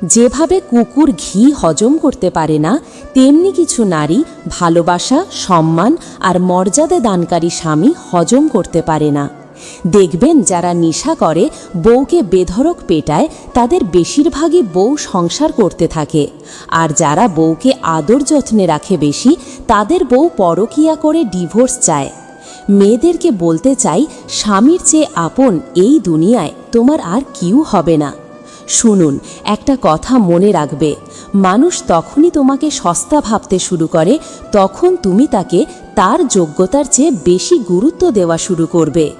যেভাবে কুকুর ঘি হজম করতে পারে না, তেমনি কিছু নারী ভালোবাসা, সম্মান আর মর্যাদা দানকারী স্বামী হজম করতে পারে না। দেখবেন যারা নেশা করে, বউকে বেধড়ক পেটায়, তাদের বেশিরভাগই বউ সংসার করতে থাকে। আর যারা বউকে আদর যত্নে রাখে বেশি, তাদের বউ পরকীয়া করে ডিভোর্স চায়। মেয়েদেরকে বলতে চাই, স্বামীর চেয়ে আপন এই দুনিয়ায় তোমার আর কেউ হবে না। শুনুন, একটা কথা মনে রাখবে, মানুষ তখনই তোমাকে সস্তা ভাবতে শুরু করে তখন তুমি তাকে তার যোগ্যতার চেয়ে বেশি গুরুত্ব দেওয়া শুরু করবে।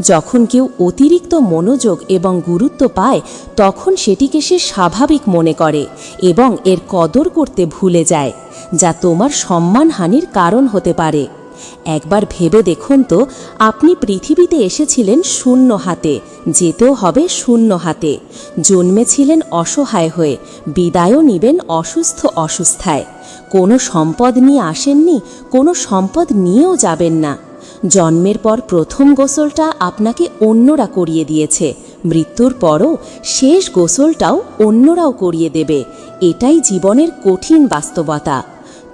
যখন কেউ অতিরিক্ত মনোযোগ এবং গুরুত্ব পায়, তখন সেটিকে সে স্বাভাবিক মনে করে এবং এর কদর করতে ভুলে যায়, যা তোমার সম্মানহানির কারণ হতে পারে। একবার ভেবে দেখুন তো, আপনি পৃথিবীতে এসেছিলেন শূন্য হাতে, যেতেও হবে শূন্য হাতে। জন্মেছিলেন অসহায় হয়ে, বিদায়ও নিবেন অসুস্থ অসুস্থায়। কোনো সম্পদ নিয়ে আসেননি, কোনো সম্পদ নিয়েও যাবেন না। জন্মের পর প্রথম গোসলটা আপনাকে অন্যরা করিয়ে দিয়েছে, মৃত্যুর পরও শেষ গোসলটাও অন্যরাও করিয়ে দেবে। এটাই জীবনের কঠিন বাস্তবতা।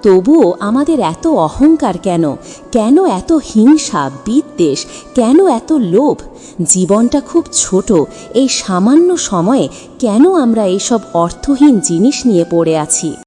তবুও আমাদের এত অহংকার কেন? কেন এত হিংসা, বিদ্বেষ? কেন এত লোভ? জীবনটা খুব ছোট, এই সামান্য সময়ে কেন আমরা এইসব অর্থহীন জিনিস নিয়ে পড়ে আছি?